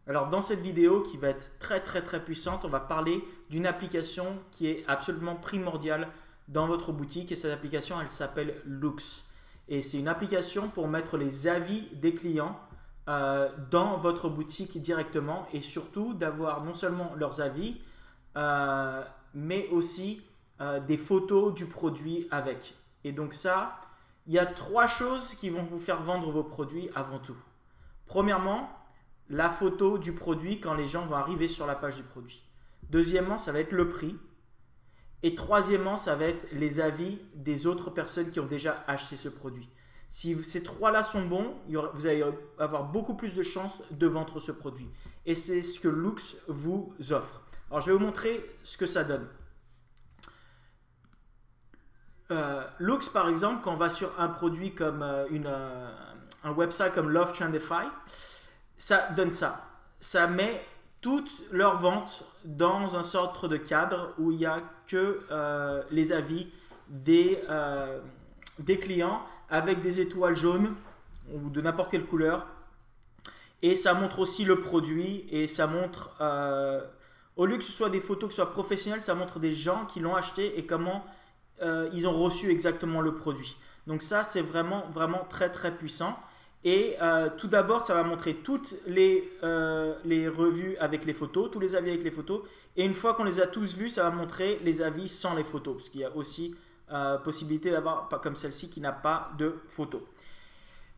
Alors dans cette vidéo qui va être très puissante, on va parler d'une application qui est absolument primordiale dans votre boutique et cette application elle s'appelle Loox. Et c'est une application pour mettre les avis des clients dans votre boutique directement et surtout d'avoir non seulement leurs avis mais aussi des photos du produit avec. Et donc ça, il y a trois choses qui vont vous faire vendre vos produits avant tout. Premièrement, la photo du produit quand les gens vont arriver sur la page du produit. Deuxièmement, ça va être le prix. Et troisièmement, ça va être les avis des autres personnes qui ont déjà acheté ce produit. Si ces trois-là sont bons, vous allez avoir beaucoup plus de chances de vendre ce produit. Et c'est ce que Loox vous offre. Alors, je vais vous montrer ce que ça donne. Loox, par exemple, quand on va sur un produit comme un website comme Love Trendify, ça donne ça. Ça met toutes leurs ventes dans un sorte de cadre où il n'y a que les avis des clients avec des étoiles jaunes ou de n'importe quelle couleur. Et ça montre aussi le produit et ça montre, au lieu que ce soit des photos qui soient professionnelles, ça montre des gens qui l'ont acheté et comment ils ont reçu exactement le produit. Donc ça, c'est vraiment très puissant. Et tout d'abord, ça va montrer toutes les revues avec les photos, tous les avis avec les photos. Et une fois qu'on les a tous vus, ça va montrer les avis sans les photos. Parce qu'il y a aussi possibilité d'avoir, comme celle-ci, qui n'a pas de photos.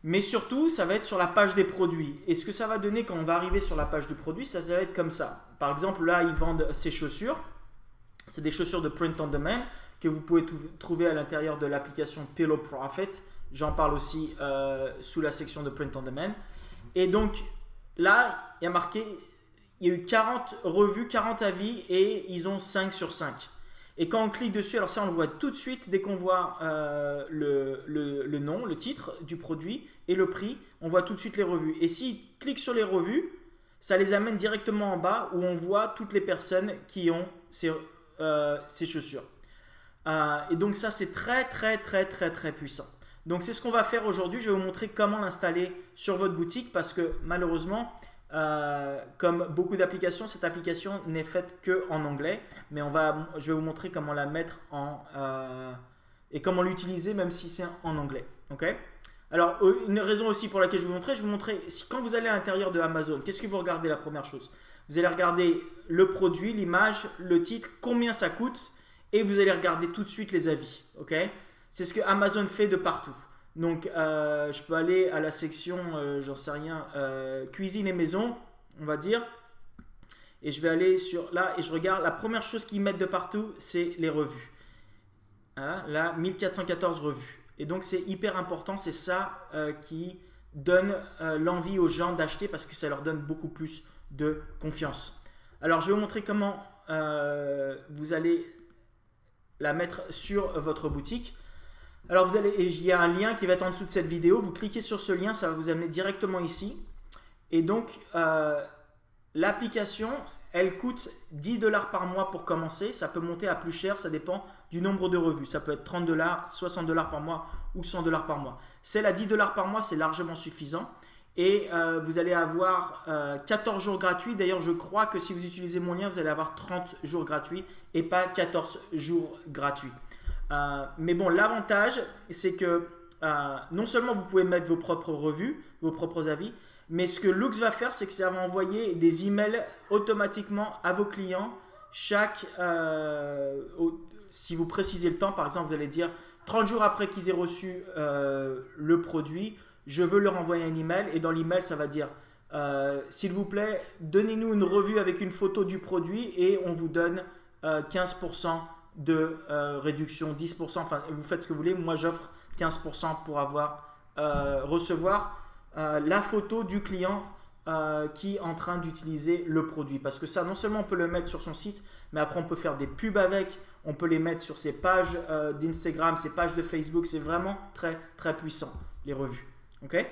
Mais surtout, ça va être sur la page des produits. Et ce que ça va donner quand on va arriver sur la page du produit, ça va être comme ça. Par exemple, là, ils vendent ces chaussures. C'est des chaussures de print on demand que vous pouvez trouver à l'intérieur de l'application Pillow Profit. J'en parle aussi sous la section de Print on Demand. Et donc là, il y a marqué, il y a eu 40 revues, 40 avis et ils ont 5 sur 5. Et quand on clique dessus, alors ça on le voit tout de suite dès qu'on voit le nom, le titre du produit et le prix, on voit tout de suite les revues. Et s'ils cliquent sur les revues, ça les amène directement en bas où on voit toutes les personnes qui ont ces chaussures. Et donc ça c'est très puissant. Donc c'est ce qu'on va faire aujourd'hui. Je vais vous montrer comment l'installer sur votre boutique parce que malheureusement, comme beaucoup d'applications, cette application n'est faite que en anglais. Mais je vais vous montrer comment la mettre et comment l'utiliser même si c'est en anglais. Okay? Alors une raison aussi pour laquelle je vais vous montrer quand vous allez à l'intérieur de Amazon, qu'est-ce que vous regardez la première chose? Vous allez regarder le produit, l'image, le titre, combien ça coûte et vous allez regarder tout de suite les avis. Okay? C'est ce que Amazon fait de partout. Donc, je peux aller à la section, j'en sais rien, cuisine et maison, on va dire. Et je vais aller sur là et je regarde. La première chose qu'ils mettent de partout, c'est les revues. Hein, là, 1414 revues. Et donc, c'est hyper important. C'est ça qui donne l'envie aux gens d'acheter parce que ça leur donne beaucoup plus de confiance. Alors, je vais vous montrer comment vous allez la mettre sur votre boutique. Alors il y a un lien qui va être en dessous de cette vidéo, vous cliquez sur ce lien, ça va vous amener directement ici. Et donc l'application, elle coûte 10 $ par mois pour commencer, ça peut monter à plus cher, ça dépend du nombre de revues. Ça peut être 30 $, 60 $ par mois ou 100 $ par mois. Celle à 10 $ par mois, c'est largement suffisant. Et vous allez avoir 14 jours gratuits. D'ailleurs, je crois que si vous utilisez mon lien, vous allez avoir 30 jours gratuits et pas 14 jours gratuits. Mais bon, l'avantage, c'est que non seulement vous pouvez mettre vos propres revues, vos propres avis, mais ce que Loox va faire, c'est que ça va envoyer des emails automatiquement à vos clients. Si vous précisez le temps, par exemple, vous allez dire 30 jours après qu'ils aient reçu le produit, je veux leur envoyer un email. Et dans l'email, ça va dire s'il vous plaît, donnez-nous une revue avec une photo du produit et on vous donne 15% de réduction, 10%, enfin vous faites ce que vous voulez, moi j'offre 15% pour recevoir la photo du client qui est en train d'utiliser le produit. Parce que ça, non seulement on peut le mettre sur son site, mais après on peut faire des pubs avec, on peut les mettre sur ses pages d'Instagram, ses pages de Facebook, c'est vraiment très puissant, les revues. Ok?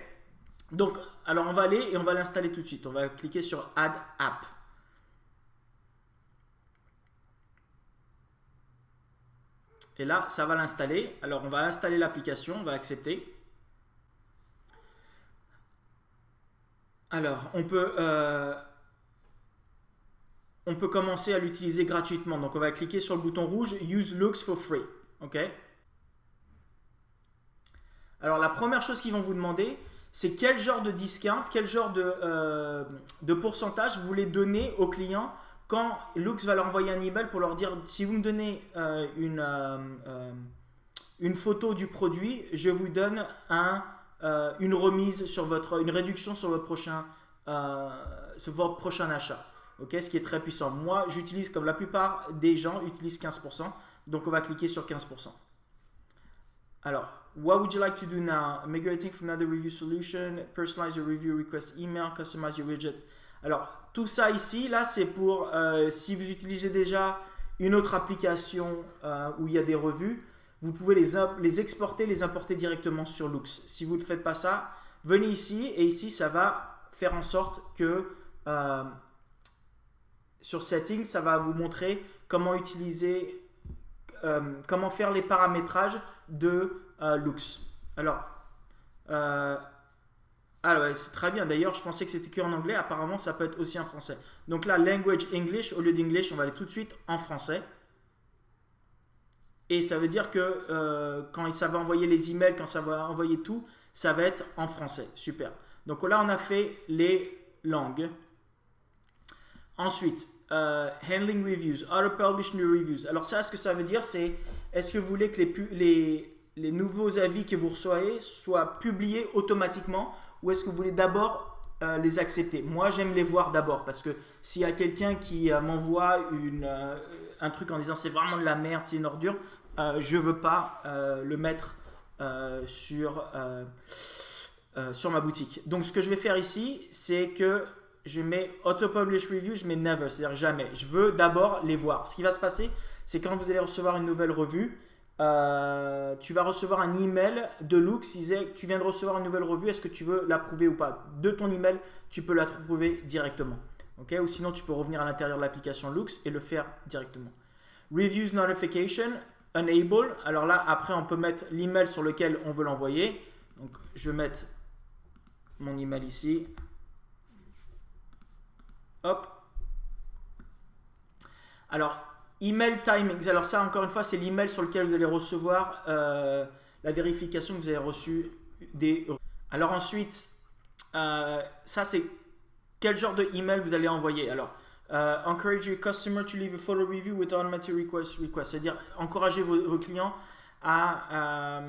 Donc, alors on va aller et on va l'installer tout de suite. On va cliquer sur Add App. Et là, ça va l'installer. Alors, on va installer l'application, on va accepter. Alors, on peut on peut commencer à l'utiliser gratuitement. Donc on va cliquer sur le bouton rouge Use Loox for free. Ok. Alors la première chose qu'ils vont vous demander, c'est quel genre de discount, quel genre de pourcentage vous voulez donner aux clients quand Loox va leur envoyer un email pour leur dire si vous me donnez une photo du produit, je vous donne une remise sur une réduction sur votre prochain achat. Okay, ce qui est très puissant. Moi, j'utilise comme la plupart des gens utilisent 15%. Donc, on va cliquer sur 15%. Alors, what would you like to do now? Migrating from another review solution, personalize your review request email, customize your widget. Alors, tout ça ici, là, c'est pour si vous utilisez déjà une autre application où il y a des revues, vous pouvez les exporter, les importer directement sur Loox. Si vous ne faites pas ça, venez ici et ici, ça va faire en sorte que sur Settings, ça va vous montrer comment utiliser, comment faire les paramétrages de Loox. Alors ouais, c'est très bien. D'ailleurs, je pensais que c'était qu'en anglais. Apparemment, ça peut être aussi en français. Donc là, Language English, au lieu d'English, on va aller tout de suite en français. Et ça veut dire que quand ça va envoyer les emails, quand ça va envoyer tout, ça va être en français. Super. Donc là, on a fait les langues. Ensuite, handling reviews, auto-publish new reviews. Alors ça, ce que ça veut dire, c'est est-ce que vous voulez que les nouveaux avis que vous recevez soient publiés automatiquement ou est-ce que vous voulez d'abord les accepter? Moi, j'aime les voir d'abord parce que s'il y a quelqu'un qui m'envoie un truc en disant c'est vraiment de la merde, c'est une ordure, je ne veux pas le mettre sur ma boutique. Donc, ce que je vais faire ici, c'est que je mets Auto-Publish Review, je mets Never, c'est-à-dire jamais. Je veux d'abord les voir. Ce qui va se passer, c'est quand vous allez recevoir une nouvelle revue, tu vas recevoir un email de Loox qui disait tu viens de recevoir une nouvelle revue, est-ce que tu veux l'approuver ou pas? De ton email, tu peux l'approuver directement. Okay? Ou sinon, tu peux revenir à l'intérieur de l'application Loox et le faire directement. Reviews Notification, Enable. Alors là, après, on peut mettre l'email sur lequel on veut l'envoyer. Donc, je vais mettre mon email ici. Hop. Alors, email timings. Alors ça, encore une fois, c'est l'email sur lequel vous allez recevoir la vérification que vous avez reçu des... Alors ensuite, ça c'est quel genre de email vous allez envoyer. Alors, encourage your customer to leave a photo review with automatic request. C'est-à-dire, encourager vos clients à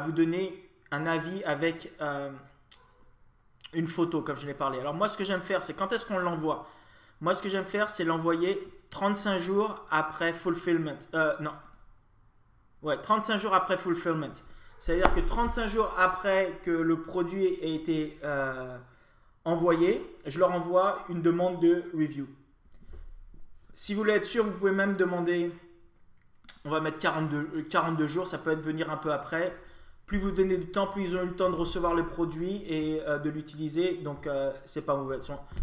vous donner un avis avec une photo, comme je l'ai parlé. Alors moi, ce que j'aime faire, c'est quand est-ce qu'on l'envoie? Moi, ce que j'aime faire, c'est l'envoyer 35 jours après fulfillment. Non. Ouais, 35 jours après fulfillment. C'est-à-dire que 35 jours après que le produit ait été envoyé, je leur envoie une demande de review. Si vous voulez être sûr, vous pouvez même demander, on va mettre 42 jours, ça peut être venir un peu après. Plus vous donnez du temps, plus ils ont eu le temps de recevoir le produit et de l'utiliser. Donc, c'est pas mauvais.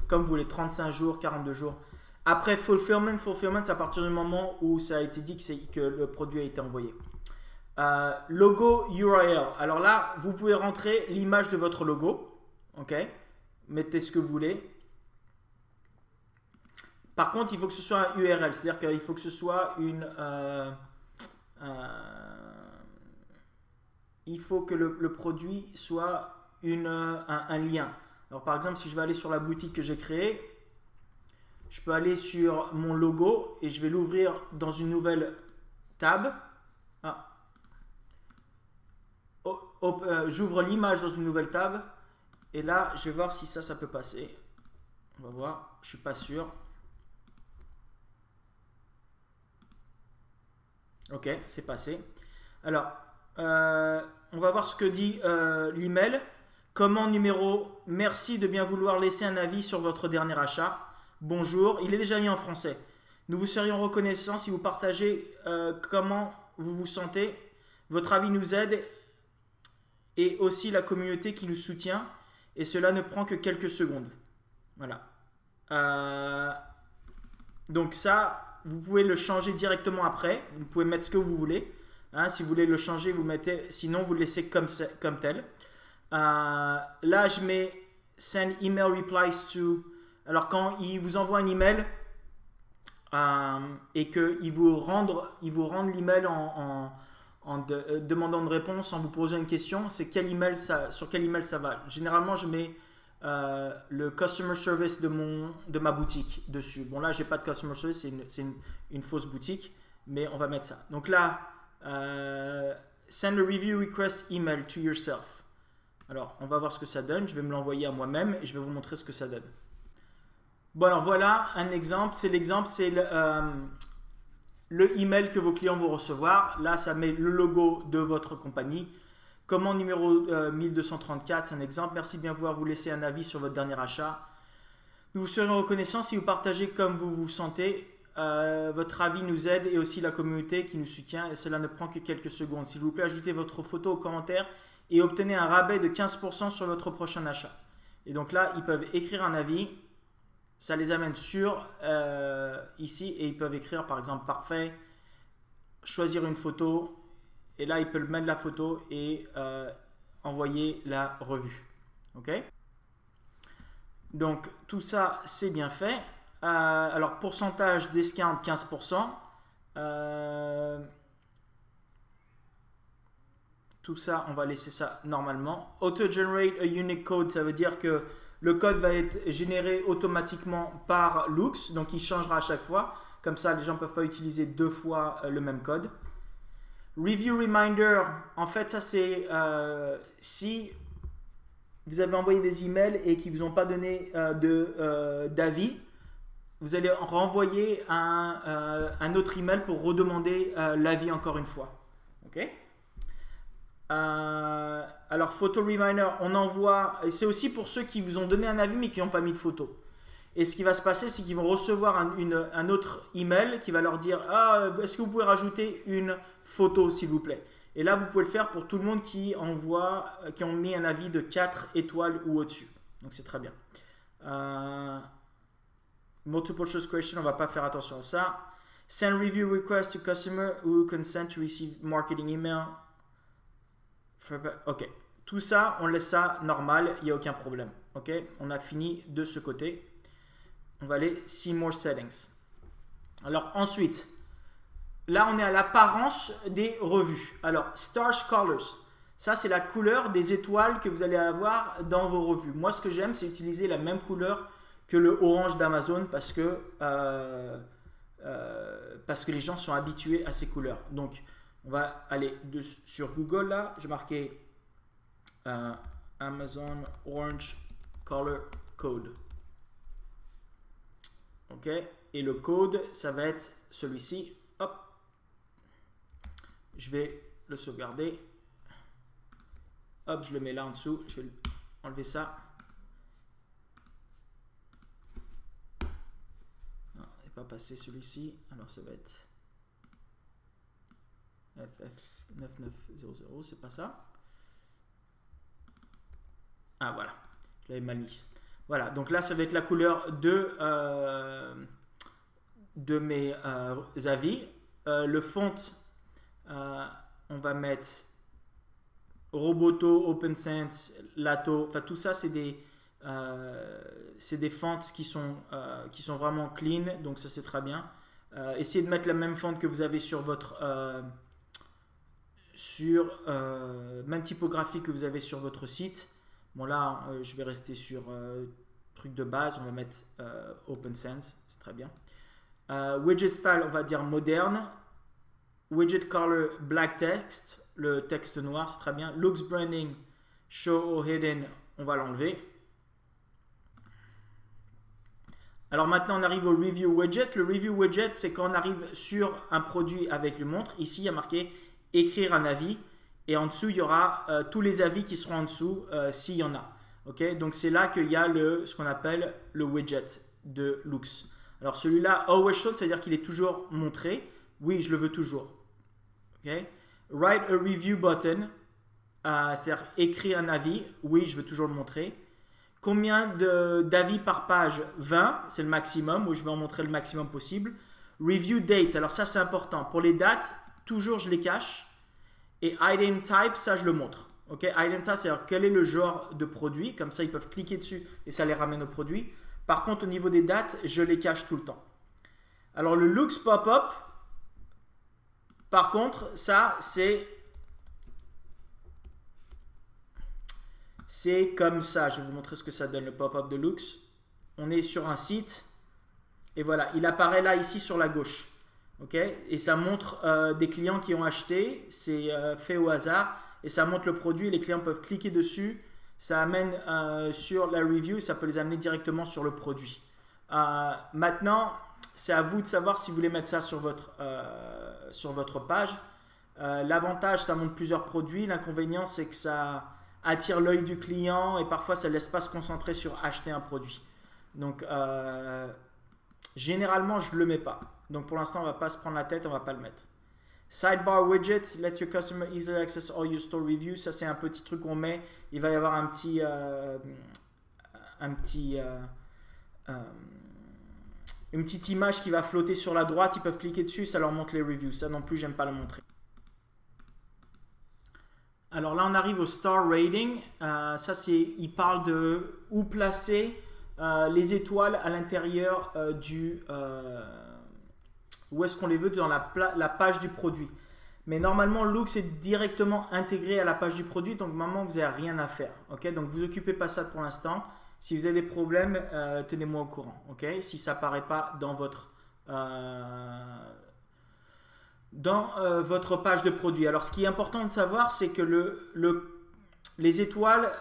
Comme vous voulez, 35 jours, 42 jours. Après, fulfillment, c'est à partir du moment où ça a été dit que le produit a été envoyé. Logo URL. Alors là, vous pouvez rentrer l'image de votre logo. Ok. Mettez ce que vous voulez. Par contre, il faut que ce soit un URL. C'est-à-dire qu'il faut que ce soit il faut que le produit soit un lien. Alors par exemple, si je vais aller sur la boutique que j'ai créée, je peux aller sur mon logo et je vais l'ouvrir dans une nouvelle tab. J'ouvre l'image dans une nouvelle tab et là, je vais voir si ça peut passer. On va voir, je ne suis pas sûr. Ok, c'est passé. Alors, on va voir ce que dit l'email. Commande numéro, merci de bien vouloir laisser un avis sur votre dernier achat. Bonjour, il est déjà mis en français. Nous vous serions reconnaissants si vous partagez comment vous vous sentez. Votre avis nous aide et aussi la communauté qui nous soutient. Et cela ne prend que quelques secondes. Voilà. Donc ça, vous pouvez le changer directement après. Vous pouvez mettre ce que vous voulez. Si vous voulez le changer, vous mettez. Sinon, vous le laissez comme tel. Là, je mets Send email replies to. Alors, quand il vous envoie un email, et qu'ils vous rendent l'email demandant de réponse, en vous posant une question, c'est sur quel email ça va. Généralement, je mets le customer service de ma boutique dessus. Bon, là, j'ai pas de customer service, c'est une fausse boutique, mais on va mettre ça. Donc là, send a review request email to yourself. Alors, on va voir ce que ça donne. Je vais me l'envoyer à moi-même et je vais vous montrer ce que ça donne. Bon, alors voilà un exemple. C'est le email que vos clients vont recevoir. Là, ça met le logo de votre compagnie. Commande numéro 1234, c'est un exemple. Merci de bien vouloir vous laisser un avis sur votre dernier achat. Nous vous serions reconnaissants si vous partagez comme vous vous sentez. Votre avis nous aide et aussi la communauté qui nous soutient. Et cela ne prend que quelques secondes. S'il vous plaît, ajoutez votre photo aux commentaires et obtenez un rabais de 15% sur votre prochain achat. Et donc là, ils peuvent écrire un avis. Ça les amène sur ici et ils peuvent écrire par exemple parfait, choisir une photo et là ils peuvent mettre la photo et envoyer la revue. Ok? Donc tout ça c'est bien fait. Alors pourcentage discount 15%. Tout ça on va laisser ça normalement. Auto generate a unique code, ça veut dire que le code va être généré automatiquement par Loox, donc il changera à chaque fois. Comme ça, les gens ne peuvent pas utiliser deux fois le même code. Review Reminder, en fait, ça c'est si vous avez envoyé des emails et qu'ils ne vous ont pas donné d'avis, vous allez renvoyer un autre email pour redemander l'avis encore une fois. Ok? Alors photo reminder, on envoie, et c'est aussi pour ceux qui vous ont donné un avis mais qui n'ont pas mis de photo. Et ce qui va se passer, c'est qu'ils vont recevoir un autre email qui va leur dire est-ce que vous pouvez rajouter une photo s'il vous plaît. Et là vous pouvez le faire pour tout le monde qui ont mis un avis de 4 étoiles ou au-dessus. Donc c'est très bien. Multiple choice question, on va pas faire attention à ça. Send review request to customer who consent to receive marketing email. Ok, tout ça, on laisse ça normal, il n'y a aucun problème. Ok, on a fini de ce côté. On va aller see more settings. Alors ensuite, là on est à l'apparence des revues. Alors Stars Colors, ça c'est la couleur des étoiles que vous allez avoir dans vos revues. Moi ce que j'aime c'est utiliser la même couleur que le orange d'Amazon parce que les gens sont habitués à ces couleurs. Donc on va aller sur Google là, j'ai marqué Amazon Orange Color Code. Ok, et le code ça va être celui-ci. Hop, je vais le sauvegarder. Hop, je le mets là en dessous. Je vais enlever ça. Non, il n'est pas passé celui-ci. Alors ça va être FF9900, c'est pas ça. Ah voilà, je l'avais mal mis. Voilà, donc là ça va être la couleur de mes avis. Le font, on va mettre Roboto, OpenSense, Lato. Enfin tout ça c'est des fonts qui sont vraiment clean, donc ça c'est très bien. Essayez de mettre la même font que vous avez sur votre même typographie que vous avez sur votre site. Bon là je vais rester sur truc de base, on va mettre OpenSense, c'est très bien. Widget style, on va dire moderne. Widget color black text, le texte noir, c'est très bien. Looks branding, show or hidden, on va l'enlever. Alors maintenant on arrive au review widget. Le review widget c'est quand on arrive sur un produit avec le montre. Ici il y a marqué écrire un avis et en dessous il y aura tous les avis qui seront en dessous s'il y en a. Okay, donc c'est là qu'il y a ce qu'on appelle le widget de Loox. Alors celui-là always shown, c'est-à-dire qu'il est toujours montré. Oui, je le veux toujours. Okay. Write a review button, c'est-à-dire écrire un avis. Oui, je veux toujours le montrer. Combien d'avis par page? 20, c'est le maximum, où je vais en montrer le maximum possible. Review date, alors ça c'est important. Pour les dates, toujours je les cache. Et item type, ça je le montre. Okay? Item type, c'est-à-dire quel est le genre de produit. Comme ça, ils peuvent cliquer dessus et ça les ramène au produit. Par contre, au niveau des dates, je les cache tout le temps. Alors le looks pop-up, par contre, ça c'est comme ça. Je vais vous montrer ce que ça donne le pop-up de looks. On est sur un site et voilà, il apparaît là ici sur la gauche. Ok, et ça montre des clients qui ont acheté, c'est fait au hasard et ça montre le produit. Les clients peuvent cliquer dessus, ça amène sur la review, ça peut les amener directement sur le produit. Maintenant, c'est à vous de savoir si vous voulez mettre ça sur votre page. L'avantage, ça montre plusieurs produits. L'inconvénient, c'est que ça attire l'œil du client et parfois ça ne laisse pas se concentrer sur acheter un produit. Donc, généralement, je ne le mets pas. Donc, pour l'instant, on ne va pas se prendre la tête, on ne va pas le mettre. Sidebar widget, let your customer easily access all your store reviews. Ça, c'est un petit truc qu'on met. Il va y avoir une petite image qui va flotter sur la droite. Ils peuvent cliquer dessus, ça leur montre les reviews. Ça non plus, j'aime pas le montrer. Alors là, on arrive au store rating. Ça, il parle de où placer les étoiles à l'intérieur où est-ce qu'on les veut dans la page du produit. Mais normalement, Looks est directement intégré à la page du produit, donc normalement, vous n'avez rien à faire. Okay, donc, vous occupez pas ça pour l'instant. Si vous avez des problèmes, tenez-moi au courant. Okay, si ça apparaît pas dans votre page de produit. Alors, ce qui est important de savoir, c'est que les étoiles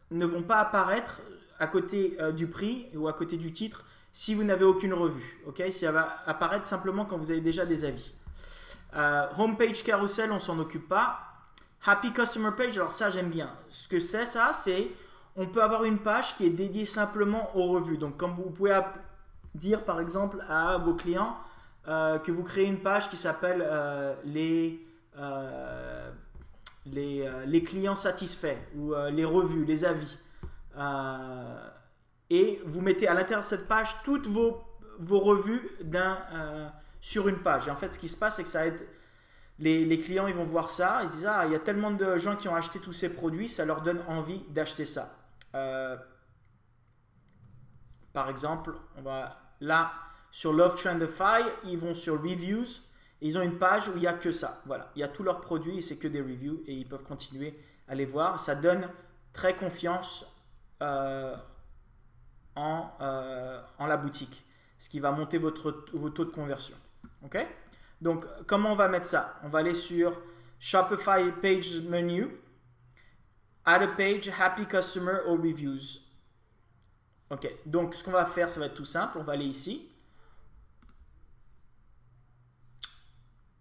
ne vont pas apparaître à côté du prix ou à côté du titre si vous n'avez aucune revue. Okay, ça va apparaître simplement quand vous avez déjà des avis. Homepage carousel, on s'en occupe pas. Happy Customer Page, alors ça j'aime bien. Ce que c'est ça, c'est on peut avoir une page qui est dédiée simplement aux revues. Donc comme vous pouvez dire par exemple à vos clients que vous créez une page qui s'appelle les clients satisfaits ou les revues, les avis. Et vous mettez à l'intérieur de cette page toutes vos revues sur une page. Et en fait, ce qui se passe, c'est que ça aide les clients, ils vont voir ça, ils disent « Ah, il y a tellement de gens qui ont acheté tous ces produits, ça leur donne envie d'acheter ça. » Par exemple, là, sur Love Trendify, ils vont sur Reviews, et ils ont une page où il n'y a que ça. Voilà, il y a tous leurs produits et c'est que des reviews, et ils peuvent continuer à les voir. Ça donne très confiance en la boutique, ce qui va monter vos taux de conversion. Ok, donc comment on va mettre ça? On va aller sur Shopify Page Menu, Add a Page, Happy Customer or Reviews. Ok, donc ce qu'on va faire, ça va être tout simple. On va aller ici.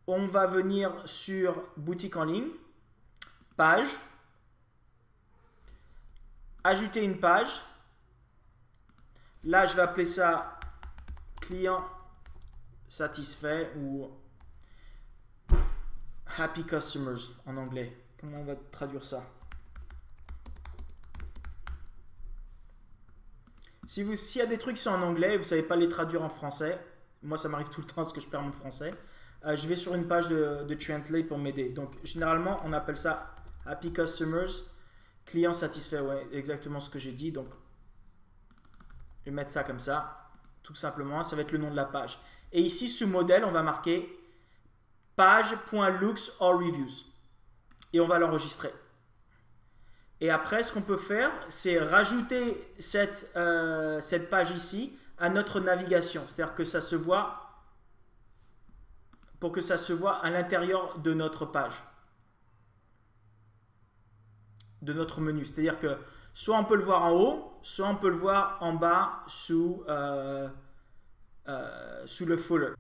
On va venir sur Boutique en ligne, Page, ajouter une page. Là, je vais appeler ça client satisfait ou happy customers en anglais. Comment on va traduire ça? S'il y a des trucs qui sont en anglais et vous ne savez pas les traduire en français, moi ça m'arrive tout le temps parce que je perds mon français, je vais sur une page de Translate pour m'aider. Donc généralement on appelle ça happy customers, client satisfait, ouais, exactement ce que j'ai dit. Donc je vais mettre ça comme ça, tout simplement, ça va être le nom de la page. Et ici, sous modèle, on va marquer page.looks or reviews. Et on va l'enregistrer. Et après, ce qu'on peut faire, c'est rajouter cette page ici à notre navigation. C'est-à-dire que ça se voit, pour que ça se voit à l'intérieur de notre page, de notre menu. C'est-à-dire que soit on peut le voir en haut, soit on peut le voir en bas sous le footer.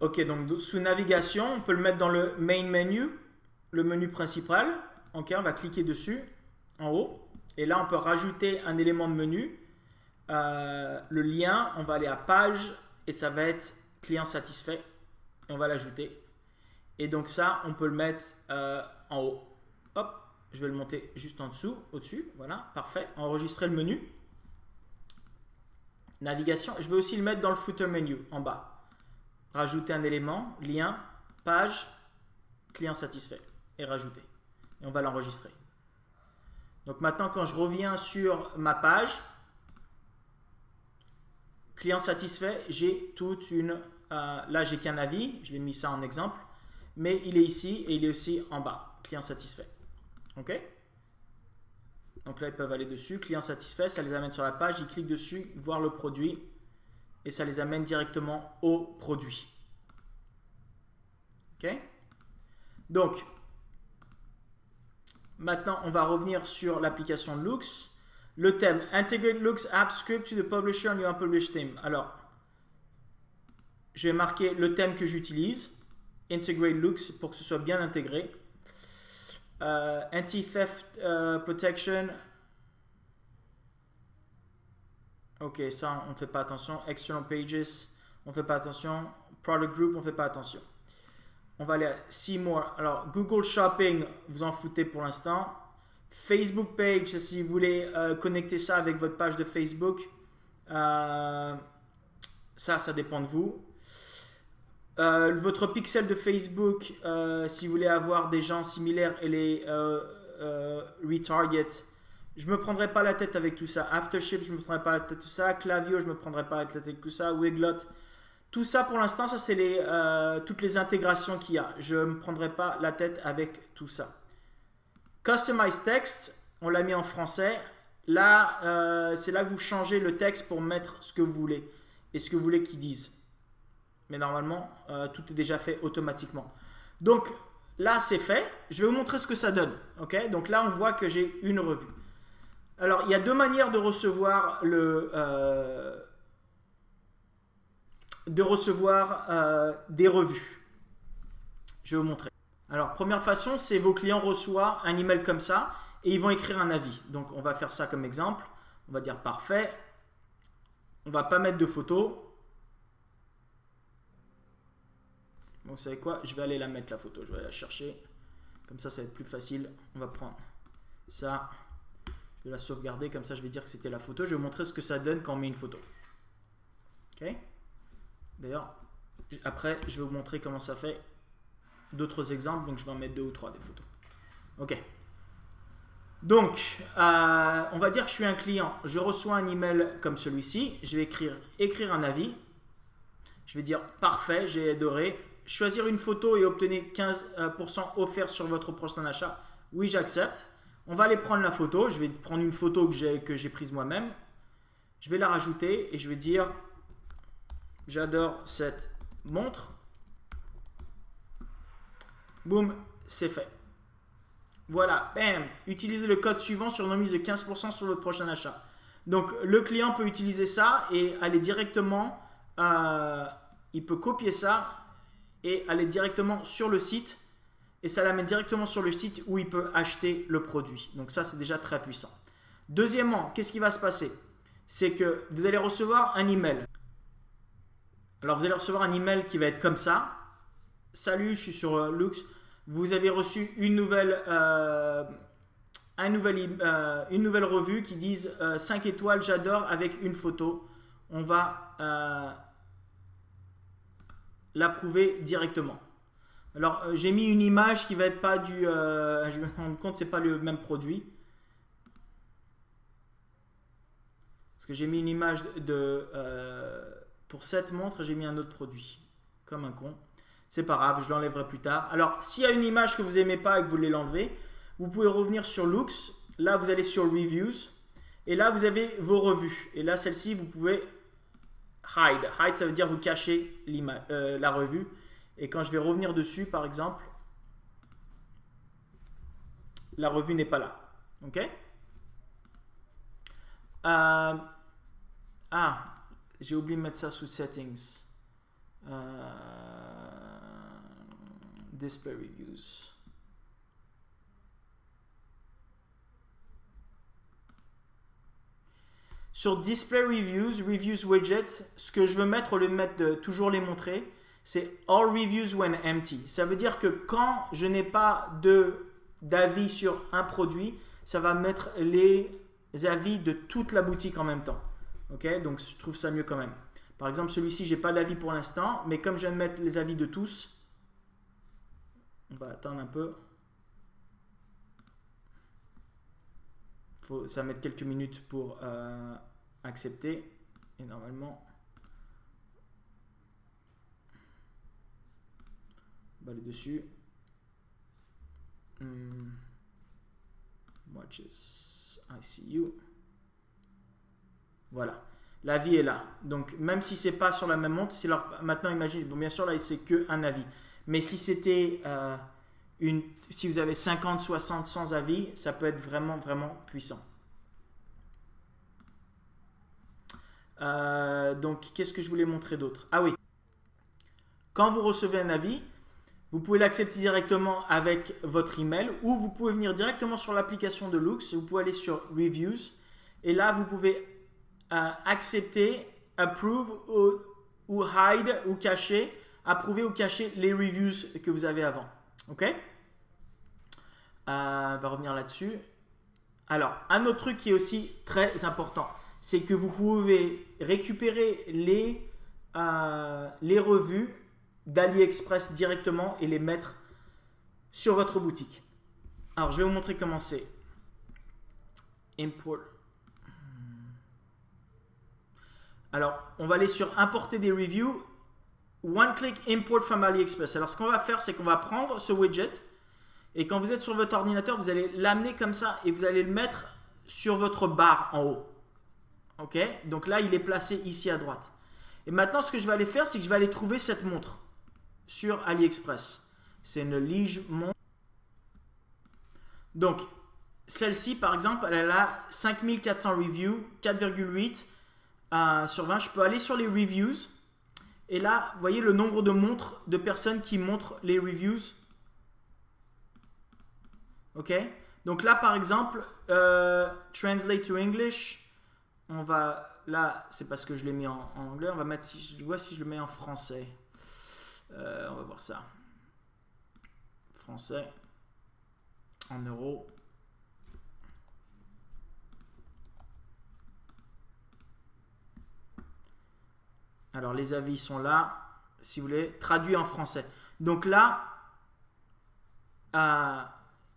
Ok, donc sous navigation, on peut le mettre dans le main menu, le menu principal. Ok, on va cliquer dessus en haut. Et là, on peut rajouter un élément de menu. Le lien, on va aller à page et ça va être client satisfait. Et on va l'ajouter. Et donc ça, on peut le mettre en haut. Hop, je vais le monter juste en dessous, au-dessus. Voilà, parfait. Enregistrer le menu. Navigation. Je vais aussi le mettre dans le footer menu en bas. Rajouter un élément, lien, page, client satisfait et rajouter. Et on va l'enregistrer. Donc maintenant, quand je reviens sur ma page, client satisfait, j'ai toute une... là, j'ai qu'un avis, je l'ai mis ça en exemple, mais il est ici et il est aussi en bas, client satisfait. OK? Donc là, ils peuvent aller dessus, client satisfait, ça les amène sur la page, ils cliquent dessus, voir le produit, et ça les amène directement au produit. OK? Donc, maintenant, on va revenir sur l'application Loox. Le thème, Integrate Loox App Script to the Publisher on your Unpublished Theme. Alors, je vais marquer le thème que j'utilise, Integrate Loox, pour que ce soit bien intégré. Anti-theft protection. Ok, ça, on ne fait pas attention. External pages, on ne fait pas attention. Product group, on ne fait pas attention. On va aller à See More. Alors, Google Shopping, vous en foutez pour l'instant. Facebook Page, si vous voulez connecter ça avec votre page de Facebook, ça dépend de vous. Votre pixel de Facebook, si vous voulez avoir des gens similaires et les retarget, je me prendrai pas la tête avec tout ça. Aftership, je me prendrai pas la tête avec tout ça. Klaviyo, je me prendrai pas la tête avec tout ça. Wiglot, tout ça pour l'instant, ça c'est toutes les intégrations qu'il y a. Je me prendrai pas la tête avec tout ça. Customize text, on l'a mis en français. Là, c'est là que vous changez le texte pour mettre ce que vous voulez et ce que vous voulez qu'ils disent. Mais normalement, tout est déjà fait automatiquement. Donc là, c'est fait. Je vais vous montrer ce que ça donne. Okay? Donc là, on voit que j'ai une revue. Alors, il y a deux manières de recevoir des revues. Je vais vous montrer. Alors, première façon, c'est vos clients reçoivent un email comme ça et ils vont écrire un avis. Donc, on va faire ça comme exemple. On va dire parfait. On ne va pas mettre de photo. Bon, vous savez quoi? Je vais aller la mettre la photo. Je vais aller la chercher. Comme ça va être plus facile. On va prendre ça. Je vais la sauvegarder. Comme ça, je vais dire que c'était la photo. Je vais vous montrer ce que ça donne quand on met une photo. OK? D'ailleurs, après, je vais vous montrer comment ça fait d'autres exemples. Donc, je vais en mettre 2 ou 3 des photos. OK. Donc, on va dire que je suis un client. Je reçois un email comme celui-ci. Je vais écrire un avis. Je vais dire parfait, j'ai adoré. Choisir une photo et obtenir 15% offert sur votre prochain achat. Oui, j'accepte. On va aller prendre la photo. Je vais prendre une photo que j'ai prise moi-même. Je vais la rajouter et je vais dire j'adore cette montre. Boum, c'est fait. Voilà, bam. Utilisez le code suivant sur une remise de 15% sur votre prochain achat. Donc, le client peut utiliser ça et aller directement, il peut copier ça et aller directement sur le site. Et ça l'amène directement sur le site où il peut acheter le produit. Donc ça, c'est déjà très puissant. Deuxièmement, qu'est-ce qui va se passer? C'est que vous allez recevoir un email. Alors, vous allez recevoir un email qui va être comme ça. Salut, je suis sur Loox. Vous avez reçu une nouvelle revue qui dit 5 étoiles, j'adore, avec une photo. On va l'approuver directement. Alors, j'ai mis une image qui va être pas du... je me rends compte que ce n'est pas le même produit. Parce que j'ai mis une image pour cette montre, j'ai mis un autre produit. Comme un con. C'est pas grave, je l'enlèverai plus tard. Alors, s'il y a une image que vous n'aimez pas et que vous voulez l'enlever, vous pouvez revenir sur Loox. Là, vous allez sur Reviews. Et là, vous avez vos revues. Et là, celle-ci, vous pouvez hide. Hide, ça veut dire vous cachez la revue. Et quand je vais revenir dessus, par exemple, la revue n'est pas là. OK? J'ai oublié de mettre ça sous Settings. Display Reviews. Sur Display Reviews, Reviews Widget, ce que je veux mettre, au lieu de mettre toujours les montrer, c'est All Reviews when empty. Ça veut dire que quand je n'ai pas d'avis sur un produit, ça va mettre les avis de toute la boutique en même temps. Ok, donc je trouve ça mieux quand même. Par exemple, celui-ci, j'ai pas d'avis pour l'instant, mais comme je viens de mettre les avis de tous, on va attendre un peu. Ça va mettre quelques minutes pour accepter. Et normalement, On va aller dessus. Watches, I see you. Voilà. L'avis est là. Donc, même si c'est pas sur la même montre, si maintenant, imaginez, bon, bien sûr, là, c'est qu'un avis. Mais si c'était si vous avez 50, 60, 100 avis, ça peut être vraiment, vraiment puissant. Donc, qu'est-ce que je voulais montrer d'autre? Ah oui. Quand vous recevez un avis, vous pouvez l'accepter directement avec votre email ou vous pouvez venir directement sur l'application de Loox. Vous pouvez aller sur Reviews et là, vous pouvez accepter, approve ou hide ou cacher, approuver ou cacher les reviews que vous avez avant. Ok? On va revenir là-dessus. Alors, un autre truc qui est aussi très important, c'est que vous pouvez récupérer les revues d'AliExpress directement et les mettre sur votre boutique. Alors, je vais vous montrer comment c'est. Import. Alors, on va aller sur importer des reviews. One click import from AliExpress. Alors, ce qu'on va faire, c'est qu'on va prendre ce widget et quand vous êtes sur votre ordinateur, vous allez l'amener comme ça et vous allez le mettre sur votre barre en haut. Ok? Donc là, il est placé ici à droite. Et maintenant, ce que je vais aller faire, c'est que je vais aller trouver cette montre sur AliExpress. C'est une Lige montre. Donc, celle-ci, par exemple, elle a 5400 reviews, 4,8 sur 20. Je peux aller sur les reviews. Et là, vous voyez le nombre de montres de personnes qui montrent les reviews. Ok? Donc là, par exemple, translate to English. On va... Là, c'est parce que je l'ai mis en anglais. On va mettre... Je vois si je le mets en français. On va voir ça. Français. En euros. Alors, les avis sont là. Si vous voulez, traduit en français. Donc là,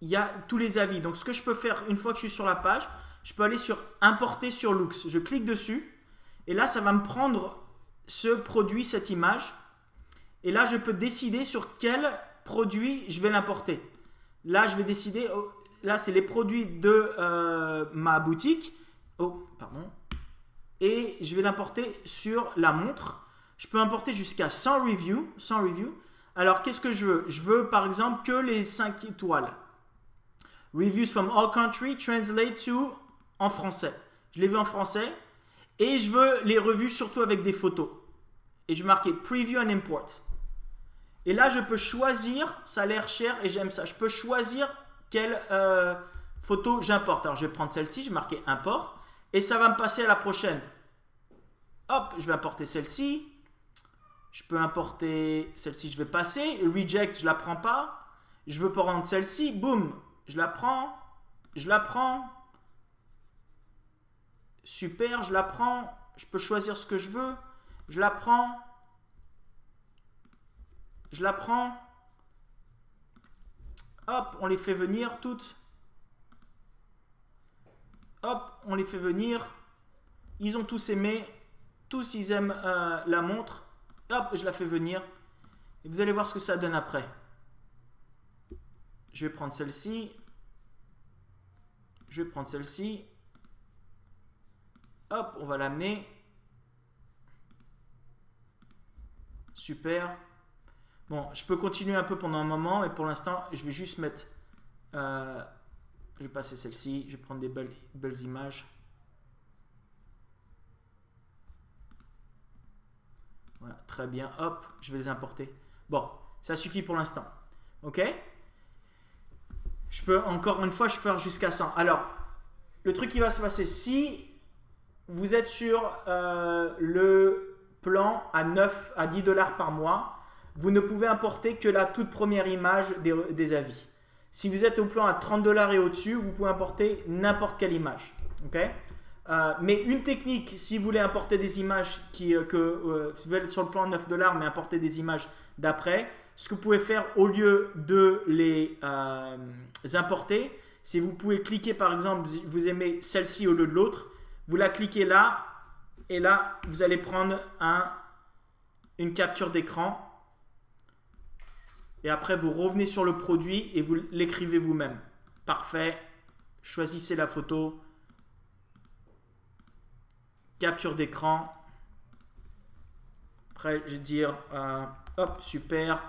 il y a tous les avis. Donc, ce que je peux faire une fois que je suis sur la page, je peux aller sur importer sur Loox. Je clique dessus et là, ça va me prendre ce produit, cette image. Et là, je peux décider sur quel produit je vais l'importer. Là, je vais décider, là, c'est les produits de ma boutique. Oh, pardon. Et je vais l'importer sur la montre. Je peux importer jusqu'à 100 reviews. 100 reviews. Alors, qu'est-ce que je veux? Je veux, par exemple, que les 5 étoiles. Reviews from all countries, translate to en français. Je les veux en français. Et je veux les revues surtout avec des photos. Et je vais marquer Preview and Import. Et là, je peux choisir, ça a l'air cher et j'aime ça. Je peux choisir quelle photo j'importe. Alors, je vais prendre celle-ci, je vais marquer Import. Et ça va me passer à la prochaine. Hop, je vais importer celle-ci. Je peux importer celle-ci, je vais passer. Reject, je ne la prends pas. Je veux prendre celle-ci. Boum, je la prends. Je la prends. Super, je la prends. Je peux choisir ce que je veux. Je la prends. Je la prends. Hop, on les fait venir toutes. Hop, on les fait venir. Ils ont tous aimé. Tous, ils aiment la montre. Hop, je la fais venir. Et vous allez voir ce que ça donne après. Je vais prendre celle-ci. Je vais prendre celle-ci. Hop, on va l'amener. Super. Bon, je peux continuer un peu pendant un moment, mais pour l'instant, je vais juste mettre... je vais passer celle-ci. Je vais prendre des belles images. Voilà, très bien. Hop, je vais les importer. Bon, ça suffit pour l'instant. OK? Je peux, encore une fois, je peux faire jusqu'à 100. Alors, le truc qui va se passer, si vous êtes sur le plan à 10 $ par mois, vous ne pouvez importer que la toute première image des avis. Si vous êtes au plan à 30 $ et au-dessus, vous pouvez importer n'importe quelle image. OK? Mais une technique, si vous voulez importer des images si vous voulez être sur le plan à 9 $ mais importer des images d'après, ce que vous pouvez faire au lieu de les importer, c'est vous pouvez cliquer par exemple, vous aimez celle-ci au lieu de l'autre, vous la cliquez là et là vous allez prendre une capture d'écran Et après, vous revenez sur le produit et vous l'écrivez vous-même. Parfait. Choisissez la photo. Capture d'écran. Après, je vais dire, hop, super.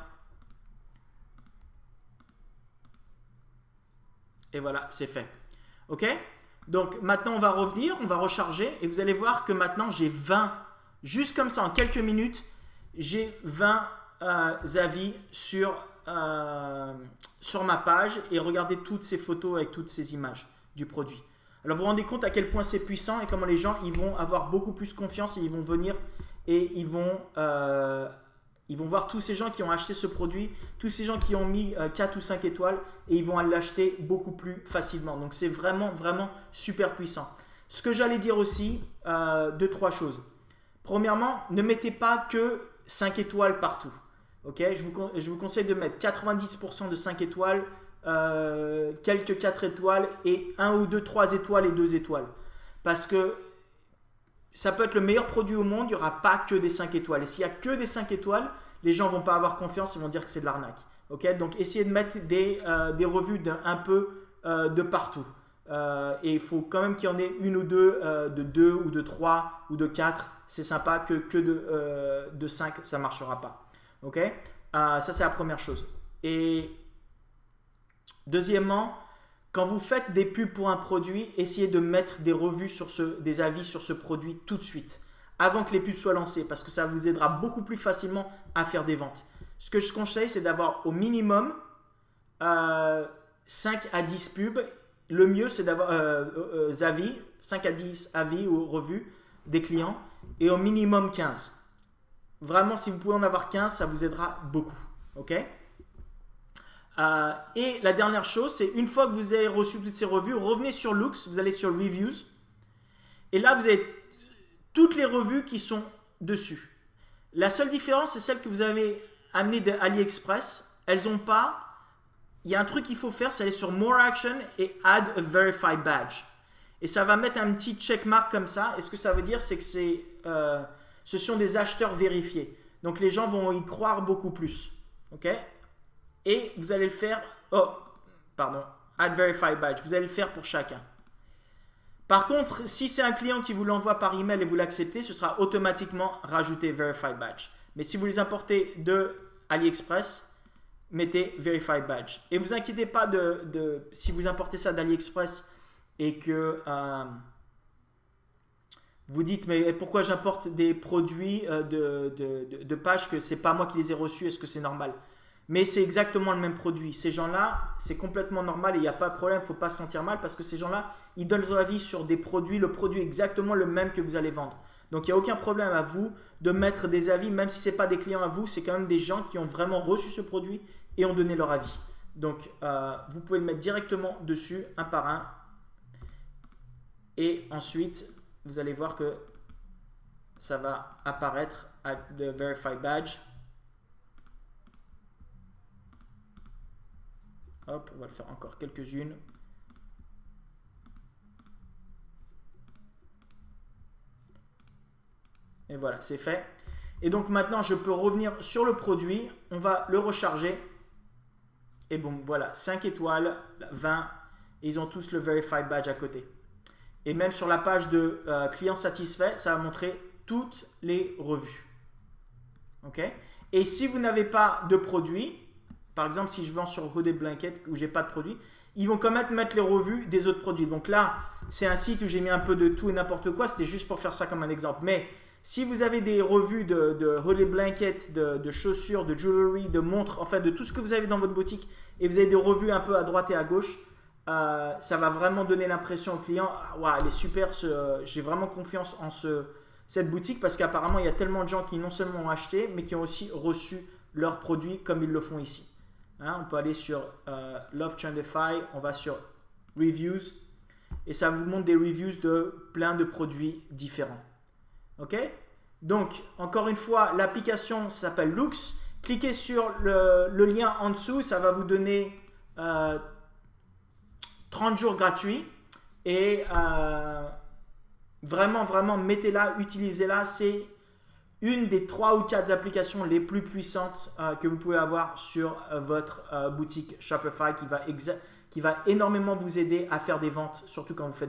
Et voilà, c'est fait. OK? Donc, maintenant, on va revenir, on va recharger. Et vous allez voir que maintenant, j'ai 20, juste comme ça, en quelques minutes, j'ai 20 avis sur ma page. Et regardez toutes ces photos avec toutes ces images du produit. Alors, vous vous rendez compte à quel point c'est puissant et comment les gens ils vont avoir beaucoup plus confiance et ils vont venir et ils vont voir tous ces gens qui ont acheté ce produit, tous ces gens qui ont mis 4 ou 5 étoiles et ils vont l'acheter beaucoup plus facilement. Donc, c'est vraiment, vraiment super puissant. Ce que j'allais dire aussi, 2-3 choses. Premièrement, ne mettez pas que 5 étoiles partout. Okay, je vous conseille de mettre 90% de 5 étoiles, quelques 4 étoiles et 1 ou 2, 3 étoiles et 2 étoiles. Parce que ça peut être le meilleur produit au monde, il n'y aura pas que des 5 étoiles. Et s'il n'y a que des 5 étoiles, les gens ne vont pas avoir confiance, ils vont dire que c'est de l'arnaque. Okay, donc essayez de mettre des revues un peu de partout. Et il faut quand même qu'il y en ait une ou deux, de 2 ou de 3 ou de 4. C'est sympa que de 5, ça ne marchera pas. Okay, ça, c'est la première chose. Et deuxièmement, quand vous faites des pubs pour un produit, essayez de mettre des revues des avis sur ce produit tout de suite, avant que les pubs soient lancées, parce que ça vous aidera beaucoup plus facilement à faire des ventes. Ce que je conseille, c'est d'avoir au minimum 5 à 10 pubs. Le mieux, c'est d'avoir 5 à 10 avis ou revues des clients, et au minimum 15. Vraiment, si vous pouvez en avoir 15, ça vous aidera beaucoup. OK? Et la dernière chose, c'est une fois que vous avez reçu toutes ces revues, revenez sur Loox, vous allez sur Reviews. Et là, vous avez toutes les revues qui sont dessus. La seule différence, c'est celle que vous avez amenée d'AliExpress. Elles n'ont pas... Il y a un truc qu'il faut faire, c'est aller sur More Action et Add a Verified Badge. Et ça va mettre un petit checkmark comme ça. Et ce que ça veut dire, c'est que ce sont des acheteurs vérifiés. Donc, les gens vont y croire beaucoup plus. OK? Et vous allez le faire... Add Verified Badge. Vous allez le faire pour chacun. Par contre, si c'est un client qui vous l'envoie par email et vous l'acceptez, ce sera automatiquement rajouté Verified Badge. Mais si vous les importez de AliExpress, mettez Verified Badge. Et vous inquiétez pas si vous importez ça d'AliExpress et que vous dites mais pourquoi j'importe des produits de pages que c'est pas moi qui les ai reçus, est-ce que c'est normal? Mais c'est exactement le même produit. Ces gens-là, c'est complètement normal et il n'y a pas de problème, il ne faut pas se sentir mal parce que ces gens-là, ils donnent leur avis sur des produits, le produit est exactement le même que vous allez vendre. Donc, il n'y a aucun problème à vous de mettre des avis, même si ce n'est pas des clients à vous, c'est quand même des gens qui ont vraiment reçu ce produit et ont donné leur avis. Donc, vous pouvez le mettre directement dessus, un par un. Et ensuite, vous allez voir que ça va apparaître à the Verified Badge. Hop, on va le faire encore quelques-unes. Et voilà, c'est fait. Et donc maintenant, je peux revenir sur le produit. On va le recharger. Et bon, voilà, 5 étoiles, 20. Et ils ont tous le Verified Badge à côté. Et même sur la page de client satisfait, ça va montrer toutes les revues. OK? Et si vous n'avez pas de produit, par exemple, si je vends sur Hooded Blanket où je n'ai pas de produit, ils vont quand même mettre les revues des autres produits. Donc là, c'est un site où j'ai mis un peu de tout et n'importe quoi. C'était juste pour faire ça comme un exemple. Mais si vous avez des revues de Hooded Blanket, de chaussures, de jewelry, de montres, enfin de tout ce que vous avez dans votre boutique, et vous avez des revues un peu à droite et à gauche, ça va vraiment donner l'impression au client, ah, wow, elle est super, j'ai vraiment confiance en cette boutique parce qu'apparemment, il y a tellement de gens qui non seulement ont acheté, mais qui ont aussi reçu leurs produits comme ils le font ici. Hein, on peut aller sur Love Trendify, on va sur Reviews et ça vous montre des reviews de plein de produits différents. OK? Donc, encore une fois, l'application s'appelle Loox. Cliquez sur le lien en dessous, ça va vous donner 30 jours gratuits et vraiment, vraiment, mettez-la, utilisez-la. C'est une des 3 ou 4 applications les plus puissantes que vous pouvez avoir sur votre boutique Shopify qui va énormément vous aider à faire des ventes, surtout quand vous faites